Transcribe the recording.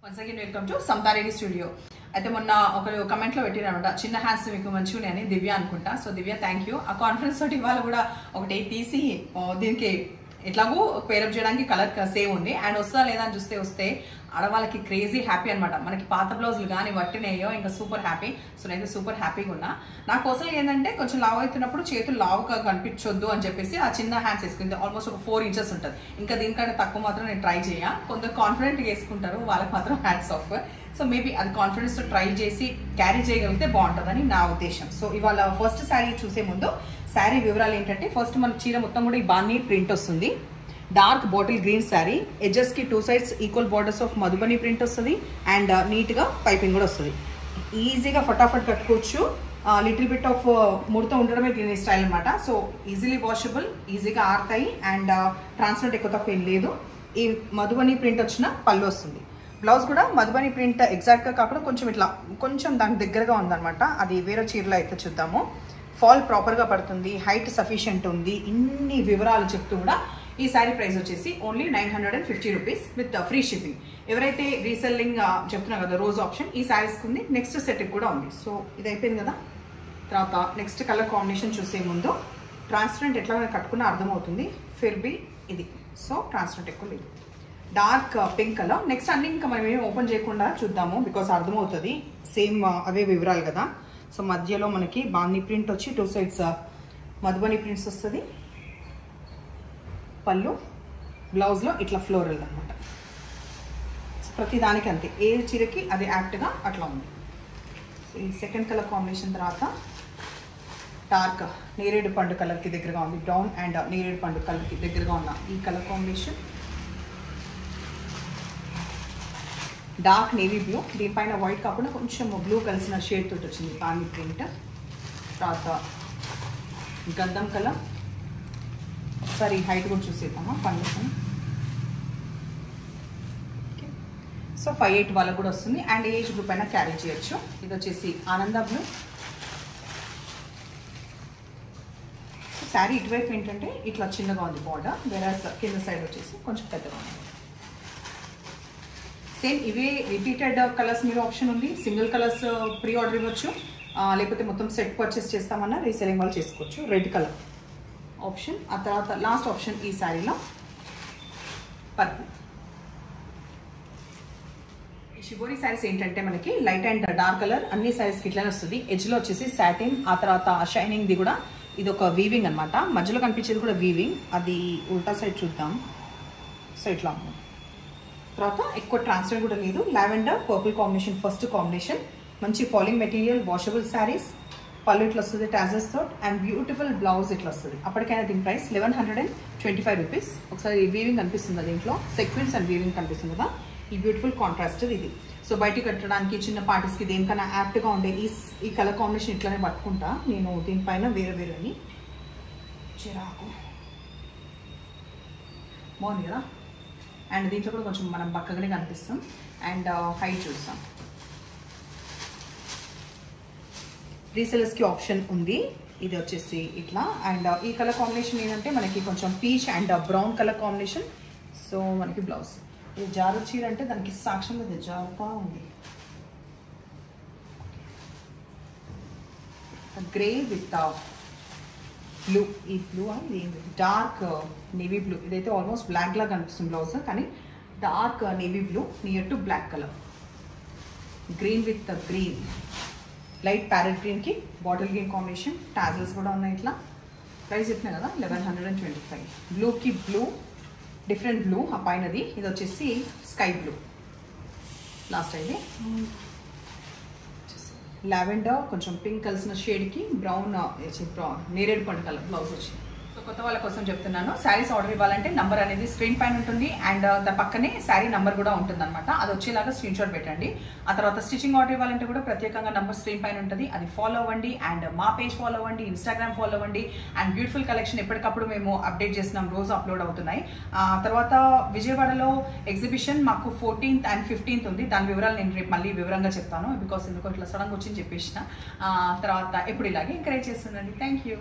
Once again, welcome to Samtaredi Studio. అయితే మొన్న ఒకరు కమెంట్ లో పెట్టిరన్నమాట చిన్న హ్యాండ్స్ మీకు మంచిగా ఉన్నాయని దివ్య అనుకుంటా. So Divya thank you. ఆ కాన్ఫరెన్స్ తోటి ఇవాళ కూడా ఒకటి తీసి దీనికి ఎట్లాగో పేరప్ చేయడానికి కలర్ సేమ్ ఉంది అండ్ వస్తా లేదా అని చూస్తే వస్తే ఆడవాళ్ళకి క్రేజీ హ్యాపీ అనమాట. మనకి పాత బ్లౌజులు కానీ వట్టినాయో ఇంకా సూపర్ హ్యాపీ. సో నేనైతే సూపర్ హ్యాపీగా ఉన్నా. నాకు కోసం ఏంటంటే కొంచెం లావు అవుతున్నప్పుడు చేతులు లావుగా కనిపించొద్దు అని చెప్పేసి ఆ చిన్న హ్యాండ్స్ వేసుకుంది. ఆల్మోస్ట్ ఒక 4 inches ఉంటుంది. ఇంకా దీనికంటే తక్కువ మాత్రం నేను ట్రై చేయ. కొందరు కాన్ఫిడెంట్గా వేసుకుంటారు, వాళ్ళకి మాత్రం హ్యాండ్స్ ఆఫ్. సో మేబీ అది కాన్ఫిడెన్స్తో ట్రై చేసి క్యారీ చేయగలిగితే బాగుంటుందని నా ఉద్దేశం. సో ఇవాళ ఫస్ట్ శారీ చూసే ముందు శారీ వివరాలు ఏంటంటే ఫస్ట్ మన చీర మొత్తం కూడా ఈ బాన్నీ ప్రింట్ వస్తుంది. Dark bottle green sari, edges కి 2 sides equal borders of Madhubani print వస్తుంది అండ్ నీట్గా పైపింగ్ కూడా వస్తుంది. ఈజీగా ఫటాఫట్ కట్టుకోవచ్చు. లిటిల్ బిట్ ఆఫ్ ముడత ఉండడమే దీని స్టైల్ అనమాట. సో ఈజీలీ వాషబుల్, ఈజీగా ఆరుతాయి అండ్ ట్రాన్స్పరెంట్ ఎక్కువ తక్కువ ఏం లేదు. ఈ మధుబని ప్రింట్ వచ్చిన పళ్ళు వస్తుంది. బ్లౌజ్ కూడా మధుబని ప్రింట్ ఎగ్జాక్ట్గా కాకుండా కొంచెం ఇట్లా కొంచెం దానికి దగ్గరగా ఉందన్నమాట. అది వేరే చీరలో అయితే చూద్దాము. ఫాల్ ప్రాపర్గా పడుతుంది, హైట్ సఫిషియంట్ ఉంది. ఇన్ని వివరాలు చెప్తూ కూడా ఈ శారీ ప్రైస్ వచ్చేసి only 950 rupees with free shipping. ఎవరైతే రీసెల్లింగ్ చెప్తున్నా కదా రోజ్ ఆప్షన్ ఈ శారీస్కి ఉంది, నెక్స్ట్ సెట్కి కూడా ఉంది. సో ఇది అయిపోయింది కదా. తర్వాత నెక్స్ట్ కలర్ కాంబినేషన్ చూసే ముందు ట్రాన్స్పరెంట్ ఎట్లా కట్టుకున్నా అర్థమవుతుంది. ఫిర్బీ ఇది. సో ట్రాన్స్పరెంట్ ఎక్కువ లేదు. Dark pink colour. నెక్స్ట్ అన్ని ఇంకా మనం ఏమి ఓపెన్ చేయకుండా చూద్దాము బికాస్ అర్థమవుతుంది. సేమ్ అవే వివరాలు కదా. సో మధ్యలో మనకి బాందీ ప్రింట్ వచ్చి 2 sides మధుబని ప్రింట్స్ వస్తుంది. పళ్ళు, బ్లౌజ్లో ఇట్లా ఫ్లోరల్ అనమాట. సో ప్రతి దానికి అంతే, ఏ చీరకి అది యాక్ట్గా అట్లా ఉంది. సో ఈ సెకండ్ కలర్ కాంబినేషన్ తర్వాత డార్క్ నేరేడు పండు కలర్కి దగ్గరగా ఉంది. బ్రౌన్ అండ్ నేరేడు పండు కలర్కి దగ్గరగా ఉన్న ఈ colour combination. Dark navy blue, దీనిపైన వైట్ కాకుండా కొంచెం బ్లూ కలిసిన షేడ్ తోటి వచ్చింది పానీ ప్రింట్. తర్వాత గంధం కలర్. ఒకసారి హైట్ కూడా చూసేద్దామా కండిషన్. సో 5'8" వాళ్ళకు కూడా వస్తుంది అండ్ ఏజ్ గ్రూప్ అయినా క్యారీ చేయొచ్చు. ఇది వచ్చేసి ఆనంద బ్లూ. శారీ ఇటువైపు ఏంటంటే ఇట్లా చిన్నగా ఉంది బార్డర్, వేరే కింద సైడ్ వచ్చేసి కొంచెం పెద్దగా ఉంది. సేమ్ ఇవే రిపీటెడ్ కలర్స్ మీరు ఆప్షన్ ఉంది. సింగిల్ కలర్స్ ప్రీ ఆర్డర్ ఇవ్వచ్చు, లేకపోతే మొత్తం సెట్ పర్చేస్ చేస్తామన్నా రీసెలింగ్ వాళ్ళు చేసుకోవచ్చు. Red colour option. ఆ తర్వాత లాస్ట్ ఆప్షన్ ఈ శారీలో పర్పుల్. ఈ షిబోరి శారీస్ ఏంటంటే మనకి లైట్ అండ్ డార్క్ కలర్ అన్ని శారీస్కి ఇట్లానే వస్తుంది. ఎడ్జ్లో వచ్చేసి సాటిన్, ఆ తర్వాత షైనింగ్ది కూడా ఇది ఒక వీవింగ్ అనమాట. మధ్యలో కనిపించేది కూడా వీవింగ్. అది ఉల్టా సైడ్ చూద్దాం. సో ఇట్లా ఉంది. తర్వాత ఎక్కువ ట్రాన్స్ఫర్ కూడా లేదు. Lavender purple combination first combination. మంచి ఫాలింగ్ మెటీరియల్, వాషబుల్ శారీస్. పళ్ళు ఇట్లా వస్తుంది టాజెస్ తోట్ అండ్ బ్యూటిఫుల్ బ్లౌజ్ ఇట్లా వస్తుంది. అప్పటికైనా దీని ప్రైస్ 1125 రూపీస్. ఒకసారి వీవింగ్ కనిపిస్తుంది దీంట్లో, సెక్వెన్స్ అండ్ వీవింగ్ కనిపిస్తుంది కదా. ఈ బ్యూటిఫుల్ కాంట్రాస్ట్ ఇది. సో బయటికి కట్టడానికి చిన్న పార్టీస్కి దేనికైనా యాప్ట్గా ఉండే ఈ కలర్ కాంబినేషన్ ఇట్లానే పట్టుకుంటా నేను. దీనిపైన వేరే వేరేని చిరాకు బాగుంది కదా. అండ్ దీంట్లో కూడా కొంచెం మనం పక్కగానే కనిపిస్తాం అండ్ హైట్ చూస్తాం. రీసెలర్స్కి ఆప్షన్ ఉంది. ఇది వచ్చేసి ఇట్లా అండ్ ఈ కలర్ కాంబినేషన్ ఏంటంటే మనకి కొంచెం peach and brown colour combination. So మనకి బ్లౌజ్ ఇది జారు చీర అంటే దానికి సాక్ష్యంగా ఇది జారుగా ఉంది. Grey with blue. ఈ బ్లూ ఇది డార్క్ నేవీ బ్లూ. ఇదైతే ఆల్మోస్ట్ బ్లాక్ లాగా కనిపిస్తుంది బ్లౌజ్, కానీ dark navy blue near to black colour. Green with green, light parrot గ్రీన్కి బాటిల్ గ్రీన్ కాంబినేషన్. టాజల్స్ కూడా ఉన్నాయి ఇట్లా. ప్రైస్ చెప్పినా కదా 1125. బ్లూకి బ్లూ, డిఫరెంట్ బ్లూ ఆ పైనది. ఇది వచ్చేసి స్కై బ్లూ. లాస్ట్ అయితే లావెండర్ కొంచెం పింక్ కలిసిన షేడ్కి బ్రౌన్ నేరేడు పండు కలర్ బ్లౌజ్ వచ్చింది. సో కొత్త వాళ్ళ కోసం చెప్తున్నాను, శారీస్ ఆర్డర్ ఇవ్వాలంటే నంబర్ అనేది స్క్రీన్ పైన ఉంటుంది అండ్ దాని పక్కనే శారీ నంబర్ కూడా ఉంటుంది అనమాట. అది వచ్చేలాగా స్క్రీన్ షాట్ పెట్టండి. ఆ తర్వాత స్టిచింగ్ ఆర్డర్ ఇవ్వాలంటే కూడా ప్రత్యేకంగా నంబర్ స్క్రీన్ పైన ఉంటుంది, అది ఫాలో అవ్వండి. అండ్ మా పేజ్ ఫాలో అవ్వండి, ఇన్స్టాగ్రామ్ ఫాలో అవ్వండి. అండ్ బ్యూటిఫుల్ కలెక్షన్ ఎప్పటికప్పుడు మేము అప్డేట్ చేస్తున్నాం, రోజు అప్లోడ్ అవుతున్నాయి. తర్వాత విజయవాడలో ఎగ్జిబిషన్ మాకు 14th and 15th ఉంది. దాని వివరాలు నేను రేపు మళ్ళీ వివరంగా చెప్తాను బికాస్ ఎందుకో ఇట్లా సడన్గా వచ్చి చెప్పేసిన. తర్వాత ఎప్పుడు ఇలాగే ఎంకరేజ్ చేస్తుండండి. Thank you.